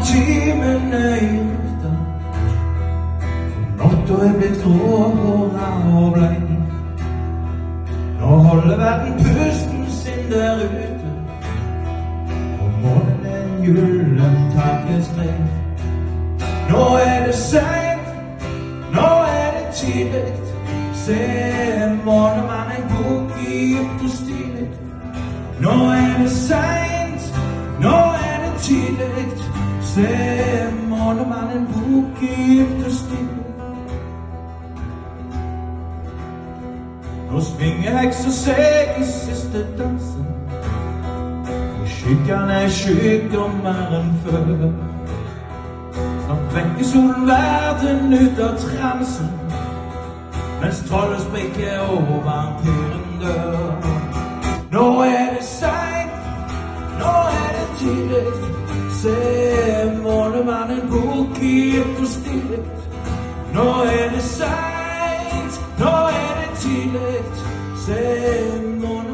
timene i lufta. Natta blitt gråhåra og blei. Nå holder verden pusten sin der ute. Og månen en gyllen takkestred. Nå det sent, nå det tidlig. Se månemannen bokgift og stilig. Nå det sent, nå det tidlig. Se månemannen bokgift og stilig. Nå svinger heks og seg i siste dansen. Og skyggene skygger mer enn før. Snart vekker solen verden ut av transen, mens trollet sprikker og vampyren dør. Nå det sent, nå det tidlig. Se månemannen bokgift og stilig. Nå det sent, nå det tidlig. Se månemannen